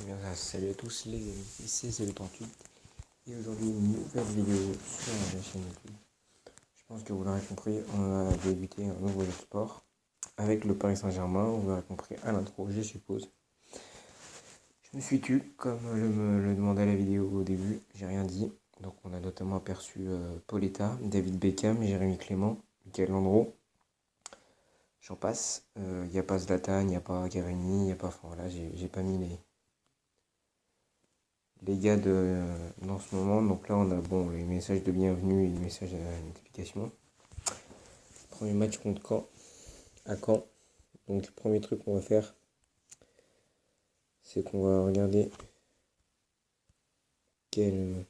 Eh bien, salut à tous, c'est le 38 et aujourd'hui une nouvelle vidéo sur la chaîne YouTube. Je pense que vous l'aurez compris, on a débuté un nouveau sport avec le Paris Saint-Germain. Vous l'aurez compris à l'intro, je suppose. Je me suis tué comme le demandait la vidéo au début, j'ai rien dit. Donc on a notamment aperçu Pauletta, David Beckham, Jérémy Clément, Michael Landreau. J'en passe. Il n'y a pas Zlatan, il n'y a pas Cavani, il n'y a pas. Enfin voilà, j'ai pas mis les gars dans ce moment. Donc là on a les messages de bienvenue et les messages de notification. Premier match contre Caen, à Caen. Donc le premier truc qu'on va faire, c'est qu'on va regarder quels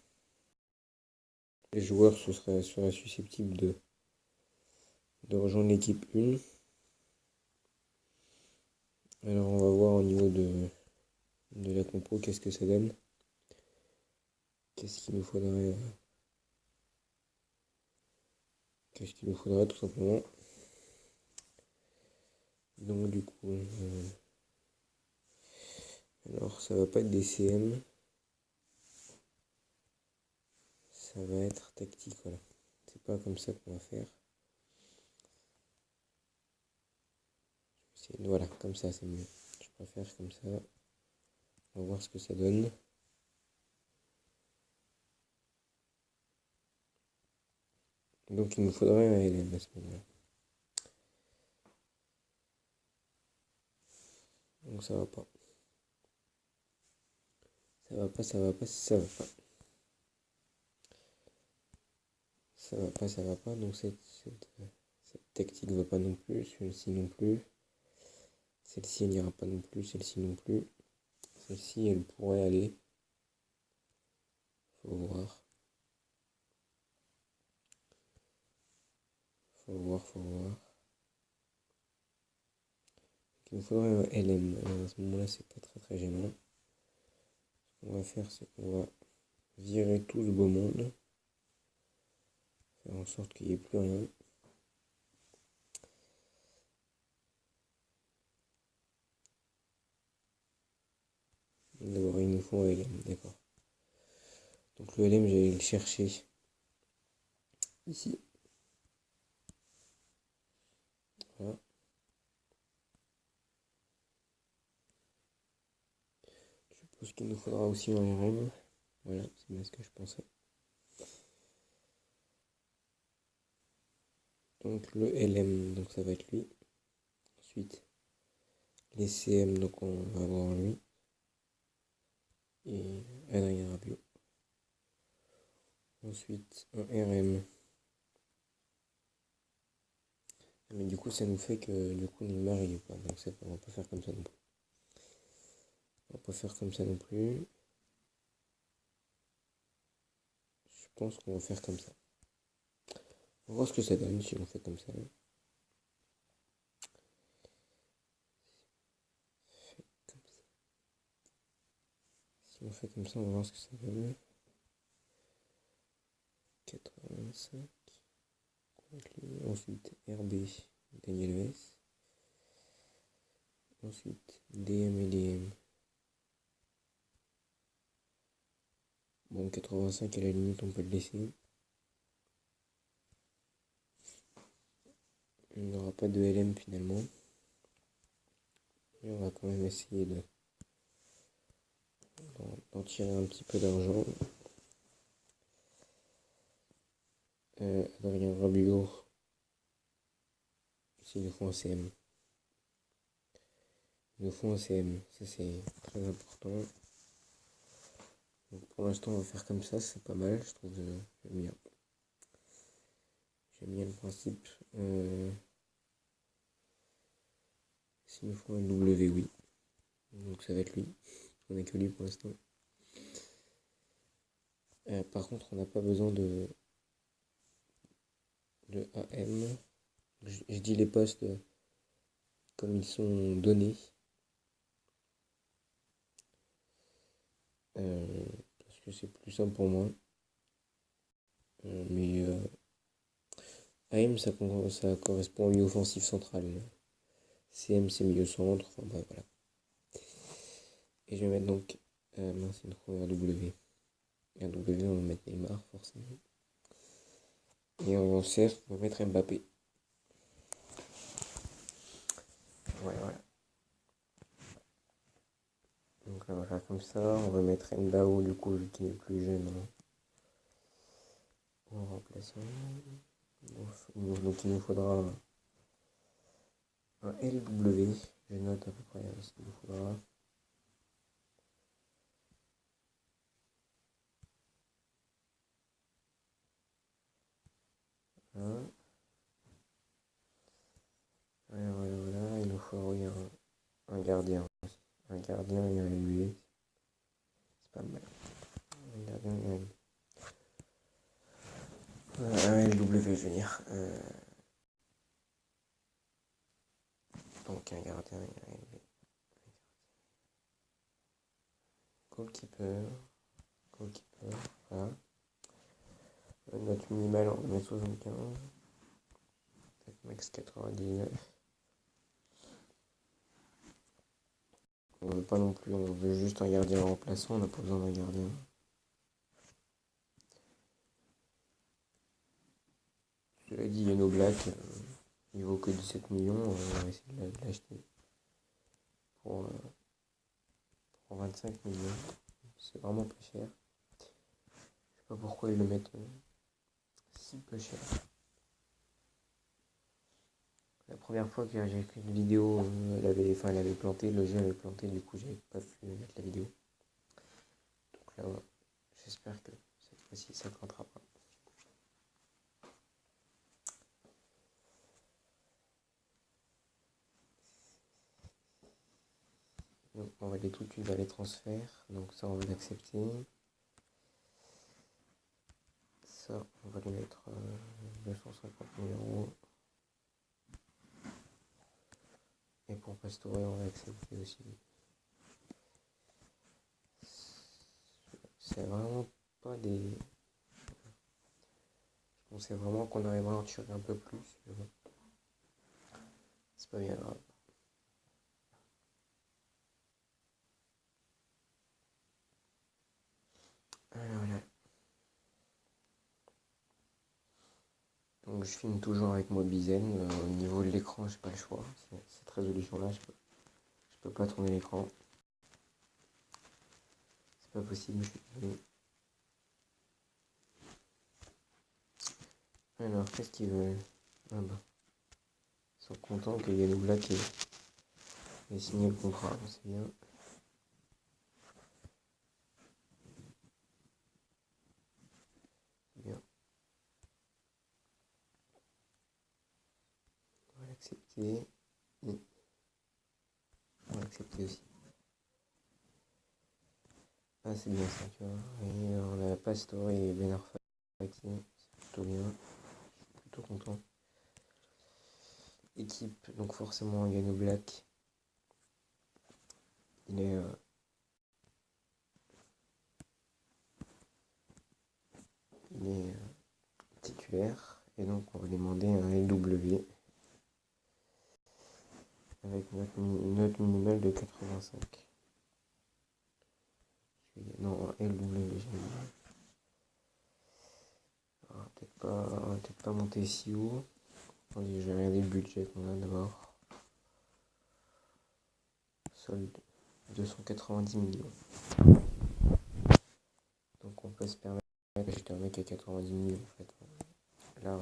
joueurs seraient susceptibles de rejoindre l'équipe 1. Alors on va voir au niveau de la compo qu'est-ce que ça donne. Qu'est-ce qu'il nous faudrait tout simplement. Donc du coup, alors ça va pas être des CM, ça va être tactique, voilà. C'est pas comme ça qu'on va faire. Voilà, comme ça c'est mieux. Je préfère comme ça. On va voir ce que ça donne. Donc il nous faudrait un LM à ce moment-là. Donc ça va pas. Ça va pas. Ça va pas. Donc cette tactique va pas non plus. Celle-ci non plus. Celle-ci elle n'ira pas non plus. Celle-ci non plus. Celle-ci elle pourrait aller. Faut voir. Il nous faudrait un LM. Alors à ce moment-là, c'est pas très gênant. Ce qu'on va faire, c'est qu'on va virer tout ce beau monde. Faire en sorte qu'il n'y ait plus rien. D'abord, il nous faut un LM, d'accord. Donc le LM, j'allais le chercher ici. Voilà. Je suppose qu'il nous faudra aussi un RM. Voilà, c'est bien ce que je pensais. Donc le LM, donc ça va être lui. Ensuite, les CM, donc on va avoir lui. Et Adrien Rabiot. Ensuite, un RM. Mais du coup, ça nous fait que du coup Neymar il est pas. Donc on va pas faire comme ça non plus. Je pense qu'on va faire comme ça. On va voir ce que ça donne si on fait comme ça. Si on fait comme ça, on va voir ce que ça donne. 85. Ensuite, RB, Daniel Vess. Ensuite, DM et DM. Bon, 85 à la limite, on peut le laisser. Il n'y aura pas de LM finalement. Mais on va quand même essayer d'en tirer un petit peu d'argent. Adrien Rabiot, s'il nous faut un CM. Il nous faut un CM, ça c'est très important. Donc pour l'instant on va faire comme ça, c'est pas mal, je trouve, j'aime bien. J'aime bien le principe. S'il nous faut un W, oui. Donc ça va être lui. On n'a que lui pour l'instant. Par contre, on n'a pas besoin de AM. Je dis les postes comme ils sont donnés. Parce que c'est plus simple pour moi. Mais AM, ça correspond au milieu offensif central. CM, c'est milieu centre. Enfin bref, voilà. Et je vais mettre donc Mince, il nous faut un W. Un W, on va mettre Neymar, forcément. Et en CF, on va mettre Mbappé. Ouais, voilà. Donc là, on va faire comme ça. On va mettre Ndao, du coup, vu qu'il est plus jeune, en remplaçant. Donc il nous faudra un LW. Je note à peu près ce qu'il nous faudra. Voilà, voilà. Il nous faut oui, un gardien aussi. Un gardien et un LW. C'est pas mal. Un gardien et un LW. Un LW, je veux dire. Donc un gardien et un LW. Goalkeeper. Voilà. Note minimale, on va mettre 75. Max 99. On veut pas non plus, on veut juste un gardien remplaçant, on n'a pas besoin d'un gardien. Cela dit, Yano Black, il vaut que 17 millions, on va essayer de l'acheter pour 25 millions. C'est vraiment pas cher. Je sais pas pourquoi ils le mettent si peu cher. La première fois que j'ai fait une vidéo, elle avait planté, le jeu avait planté, du coup j'avais pas pu mettre la vidéo. Donc là, j'espère que cette fois-ci ça plantera pas. Donc on va aller tout de suite vers les transferts, donc ça on va l'accepter. Ça on va lui mettre 250 000 €. Et pour Pastore on va accepter aussi. C'est vraiment pas des... Je pensais vraiment qu'on arrivera à en tirer un peu plus, mais bon, c'est pas bien grave. Voilà. Donc je filme toujours avec Mobizen. Au niveau de l'écran, j'ai pas le choix. Cette résolution-là, je peux pas tourner l'écran. C'est pas possible, je suis désolé. Alors, qu'est-ce qu'ils veulent? Ah bah, ils sont contents que Yannou Black ait signé le contrat, c'est bien. C'est bien. On va l'accepter. Et on va l'accepter aussi. Ah, c'est bien ça, tu vois. Et on a Pastore et Ben Arfa. C'est plutôt bien. Je suis plutôt content. Équipe, donc forcément Yannou Black. Il est titulaire. Et donc on va demander un LW avec une note minimale de 85. Non, un LW, j'ai dit. Peut-être pas monter si haut. Attendez, je vais regarder le budget qu'on a d'abord. Solde 290 millions. Donc on peut se permettre d'acheter un mec à 90 millions en fait. Là,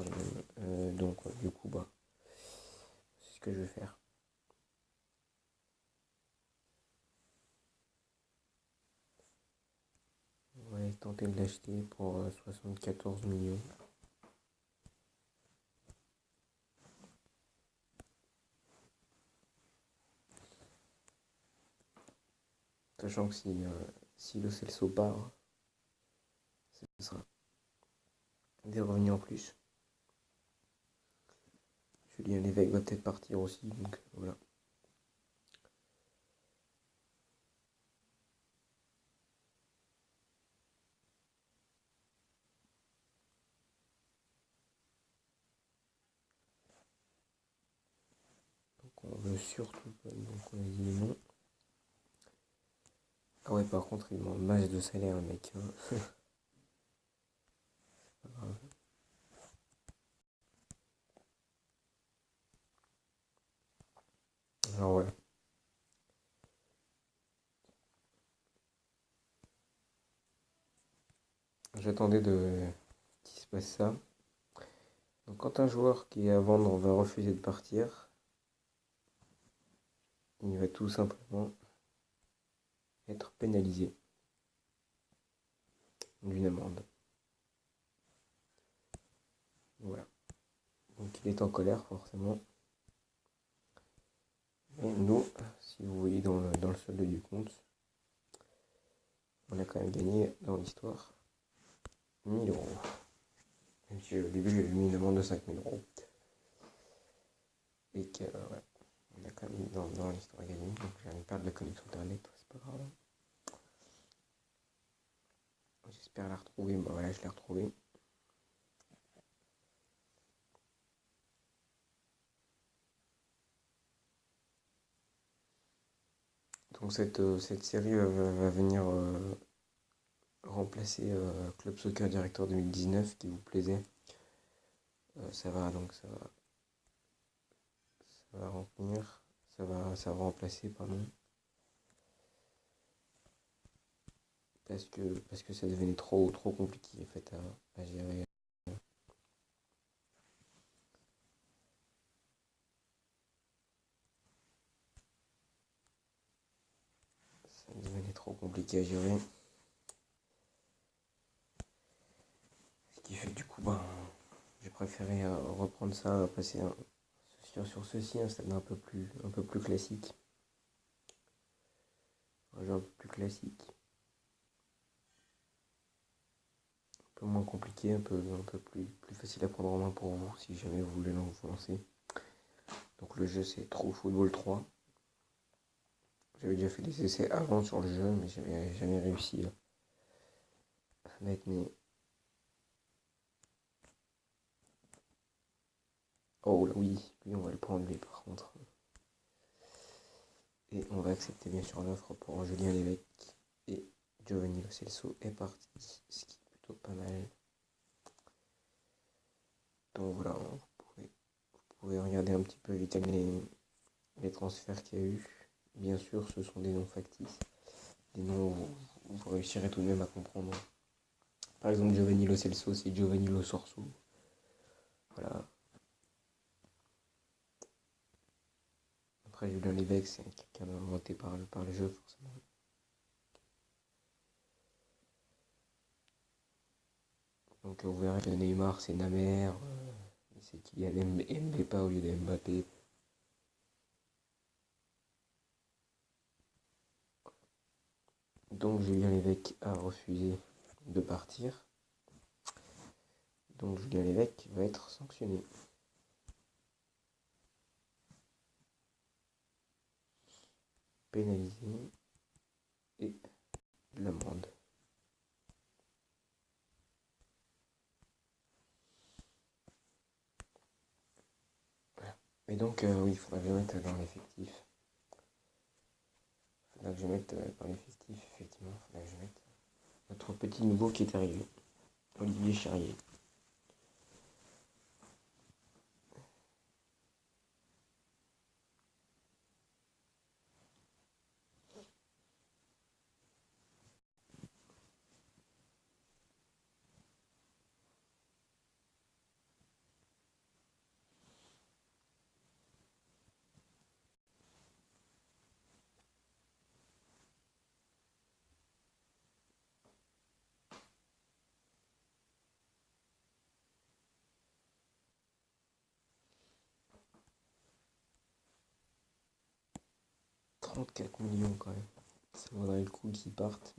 donc du coup, bah, c'est ce que je vais faire. On va tenter de l'acheter pour 74 millions. Sachant que si le Celso part, ce sera des revenus en plus. Julien Lévesque va peut-être partir aussi, donc voilà. Donc on veut surtout pas, donc on a dit non. Ah ouais, par contre, il demande masse de salaire, le mec, hein. C'est pas grave. Alors voilà, j'attendais de qu'il se passe ça. Donc quand un joueur qui est à vendre va refuser de partir, il va tout simplement être pénalisé d'une amende. Voilà. Donc il est en colère forcément. Et nous, si vous voyez dans le solde du compte, on a quand même gagné dans l'histoire 1000 euros. Même si au début j'avais mis une amende de 5000 euros. Et que ouais, on a quand même dans l'histoire gagné. Donc j'ai une perte de connexion internet, c'est pas grave. J'espère la retrouver. Bah voilà, je l'ai retrouvée. Donc cette série va venir remplacer Club Soccer Director 2019 qui vous plaisait. Ça va remplir, ça va remplacer, pardon, parce que ça devenait trop compliqué en fait à gérer. Ça devenait trop compliqué à gérer. Ce qui fait que du coup, ben, j'ai préféré reprendre ça, passer sur ceci, un stade un peu plus classique. Un jeu un peu plus classique, un peu moins compliqué, un peu plus facile à prendre en main pour vous si jamais vous voulez vous lancer. Donc le jeu c'est True Football 3. J'avais déjà fait des essais avant sur le jeu, mais j'avais jamais réussi à mettre mes... Oh là oui, lui on va le prendre lui par contre. Et on va accepter bien sûr l'offre pour Julien Lévesque. Et Giovanni Lo Celso est parti, ce qui est plutôt pas mal. Donc voilà, vous pouvez regarder un petit peu vite les transferts qu'il y a eu. Bien sûr, ce sont des noms factices, des noms où vous réussirez tout de même à comprendre. Par exemple, Giovanni Lo Celso, c'est Giovanni Lo Sorso. Voilà. Après, Julien Lévesque, c'est quelqu'un inventé par le jeu, forcément. Donc, vous verrez que Neymar, c'est Namer. C'est Kylian Mbappé au lieu de Mbappé. Donc, Julien Lévesque a refusé de partir. Donc, Julien Lévesque va être sanctionné. Pénalisé et de l'amende. Voilà. Et donc, oui, il faudra que je mette dans l'effectif. Dans l'effectif, effectivement, il faudra que je mette notre petit nouveau qui est arrivé, Olivier Charrier. 34 millions quand même. Ça vaudrait le coup qu'ils partent.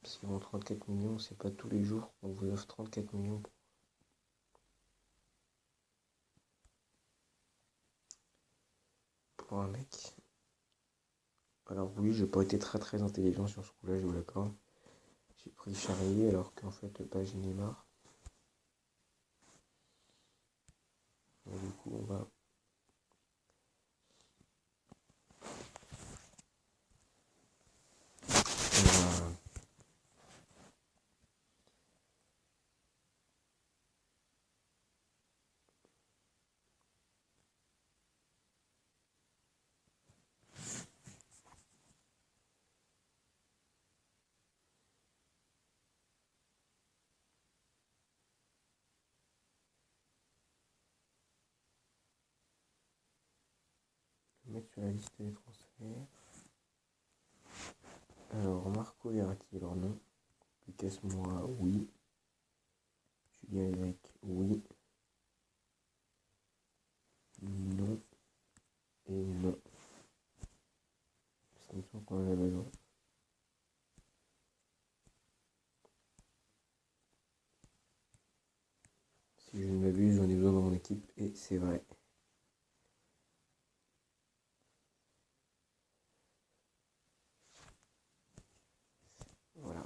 Parce que bon, 34 millions, c'est pas tous les jours qu'on vous offre 34 millions pour un mec. Alors oui, j'ai pas été très intelligent sur ce coup-là, je vous l'accorde. J'ai pris Charrier alors qu'en fait, pas j'ai Neymar. Donc, du coup, mettre sur la liste des transferts. Alors, Marco Verratti, alors non. Lucas Moura, oui. Julien Lévesque, oui. Non. Et non. Ça me semble qu'on en a besoin. Si je ne m'abuse, j'en ai besoin dans mon équipe, et c'est vrai. Voilà.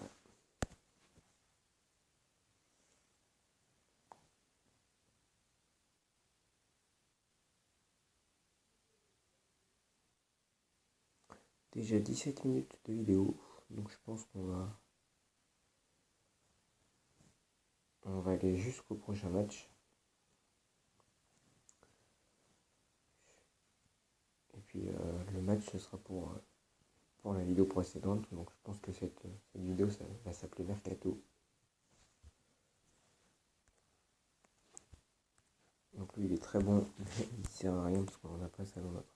Déjà 17 minutes de vidéo, donc je pense on va aller jusqu'au prochain match. Et puis le match ce sera pour la vidéo précédente, donc je pense que cette vidéo ça va s'appeler Mercato. Donc lui il est très bon, mais il sert à rien parce qu'on n'a pas ça dans notre...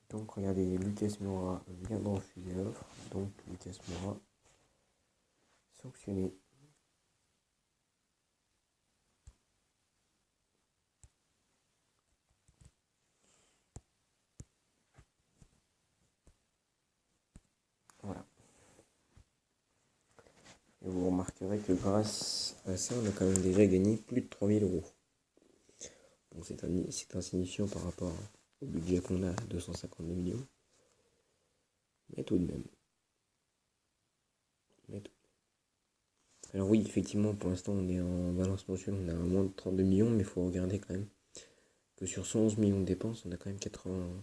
Donc regardez, Lucas Moura vient de refuser l'offre, donc Lucas Moura sanctionné. Voilà. Et vous remarquerez que grâce à ça, on a quand même déjà gagné plus de 3000 euros. Donc c'est insignifiant par rapport au budget qu'on a, 252 millions. Mais tout de même. Alors oui, effectivement, pour l'instant, on est en balance mensuelle, on a moins de 32 millions, mais il faut regarder quand même que sur 111 millions de dépenses, on a quand même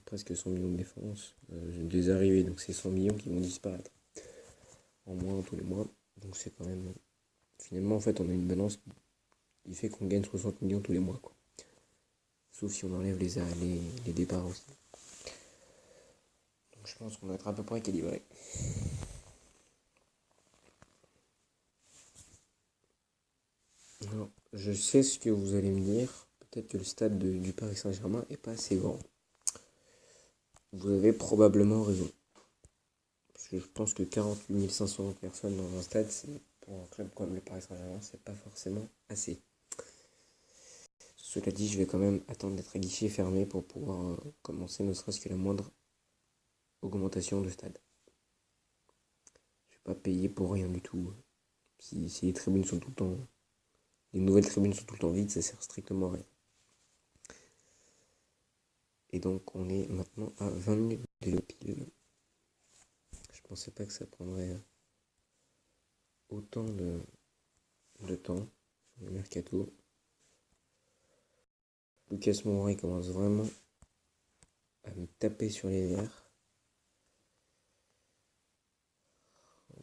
presque 100 millions de dépenses, des arrivées, donc c'est 100 millions qui vont disparaître en moins tous les mois. Donc c'est quand même... Finalement, en fait, on a une balance qui fait qu'on gagne 60 millions tous les mois, quoi. Sauf si on enlève les départs aussi. Donc je pense qu'on va être à peu près équilibré. Alors, je sais ce que vous allez me dire. Peut-être que le stade du Paris Saint-Germain est pas assez grand. Vous avez probablement raison. Parce que je pense que 48 500 personnes dans un stade, pour un club comme le Paris Saint-Germain, c'est pas forcément assez. Cela dit, je vais quand même attendre d'être à guichet fermé pour pouvoir commencer ne serait-ce que la moindre augmentation de stade. Je vais pas payer pour rien du tout. Si les tribunes sont tout le temps... Les nouvelles tribunes sont tout le temps vides, ça sert strictement à rien. Et donc on est maintenant à 20 minutes de pile. Je pensais pas que ça prendrait autant de temps sur le mercato. Lucas Moura commence vraiment à me taper sur les nerfs.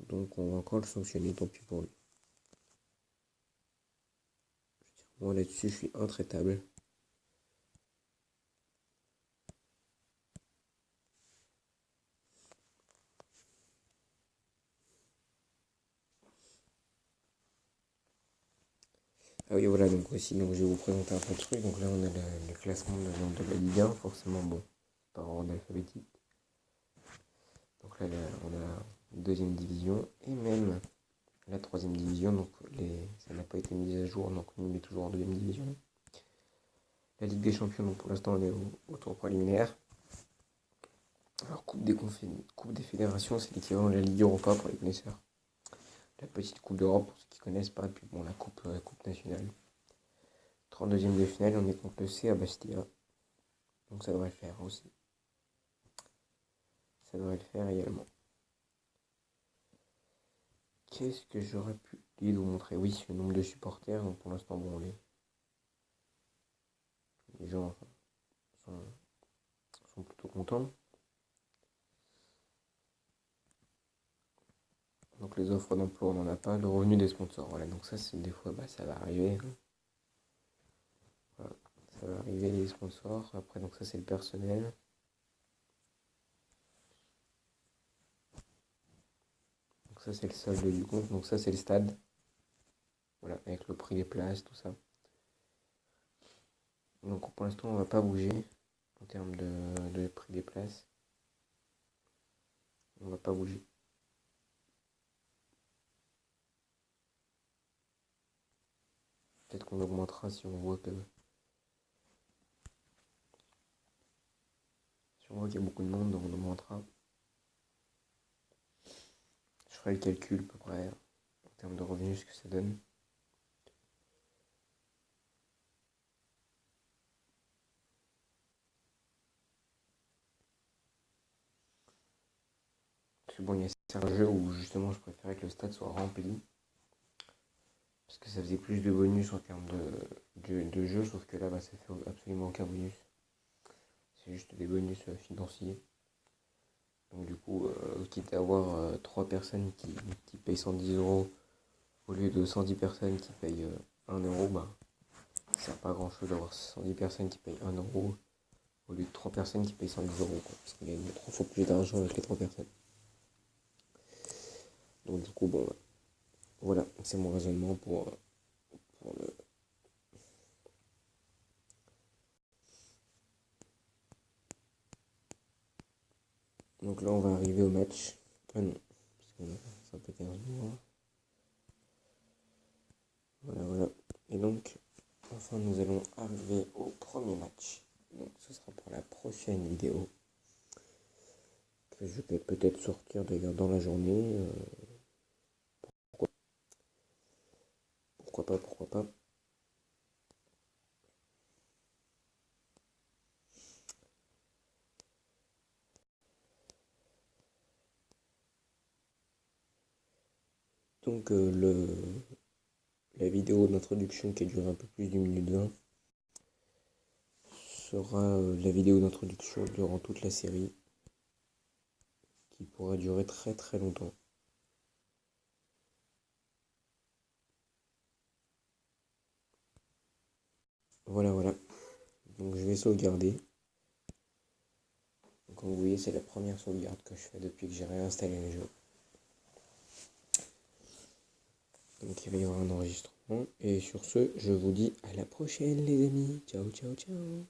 Donc on va encore le sanctionner, tant pis pour lui. Moi là-dessus je suis intraitable. Ah oui voilà, donc aussi donc je vais vous présenter un peu de trucs. Donc là on a le classement de la Ligue 1, forcément bon, par ordre alphabétique. Donc là on a deuxième division et même la troisième division, donc ça n'a pas été mis à jour, donc on est toujours en deuxième division. La Ligue des Champions, donc pour l'instant on est au tour préliminaire. Alors Coupe des Fédérations, c'est l'équivalent de la Ligue Europa pour les connaisseurs. La petite Coupe d'Europe pour ceux qui connaissent pas, et puis bon la Coupe nationale. 32e de finale, on est contre le CA Bastia. Donc ça devrait le faire aussi. Ça devrait le faire également. Qu'est-ce que j'aurais pu vous montrer? Oui, le nombre de supporters, donc pour l'instant bon les gens sont plutôt contents. Donc les offres d'emploi, on n'en a pas. Le revenu des sponsors, voilà. Donc ça, c'est des fois, ça va arriver. Voilà. Ça va arriver les sponsors. Après, donc ça, c'est le personnel. Donc ça, c'est le solde du compte. Donc ça, c'est le stade. Voilà, avec le prix des places, tout ça. Donc pour l'instant on va pas bouger en termes de prix des places. On va pas bouger. Peut-être qu'on augmentera si on voit qu'il y a beaucoup de monde, on augmentera. Je ferai le calcul à peu près en termes de revenus ce que ça donne. Parce que bon, il y a certains jeux où justement je préférais que le stade soit rempli. Parce que ça faisait plus de bonus en termes de jeu, sauf que là bah, ça fait absolument aucun bonus. C'est juste des bonus financiers. Donc du coup, quitte à avoir 3 personnes qui payent 110 € au lieu de 110 personnes qui payent 1 euro, bah ça sert pas à grand chose d'avoir 110 personnes qui payent 1 euro au lieu de 3 personnes qui payent 110 € quoi, parce qu'on gagne 3 fois plus d'argent avec les 3 personnes. Donc du coup, bon, voilà, c'est mon raisonnement pour le... Donc là, on va arriver au match. Ah non, parce qu'on a ça peut 15 jours. Voilà, voilà. Et donc, enfin, nous allons arriver au premier match. Donc, ce sera pour la prochaine vidéo. Que je vais peut-être sortir d'ailleurs dans la journée. Pourquoi pas, pourquoi pas. Donc, la vidéo d'introduction qui a duré un peu plus d'une minute 20 sera la vidéo d'introduction durant toute la série qui pourra durer très très longtemps. Voilà, voilà. Donc je vais sauvegarder. Donc, comme vous voyez, c'est la première sauvegarde que je fais depuis que j'ai réinstallé le jeu. Donc il va y avoir un enregistrement. Et sur ce, je vous dis à la prochaine les amis. Ciao, ciao, ciao.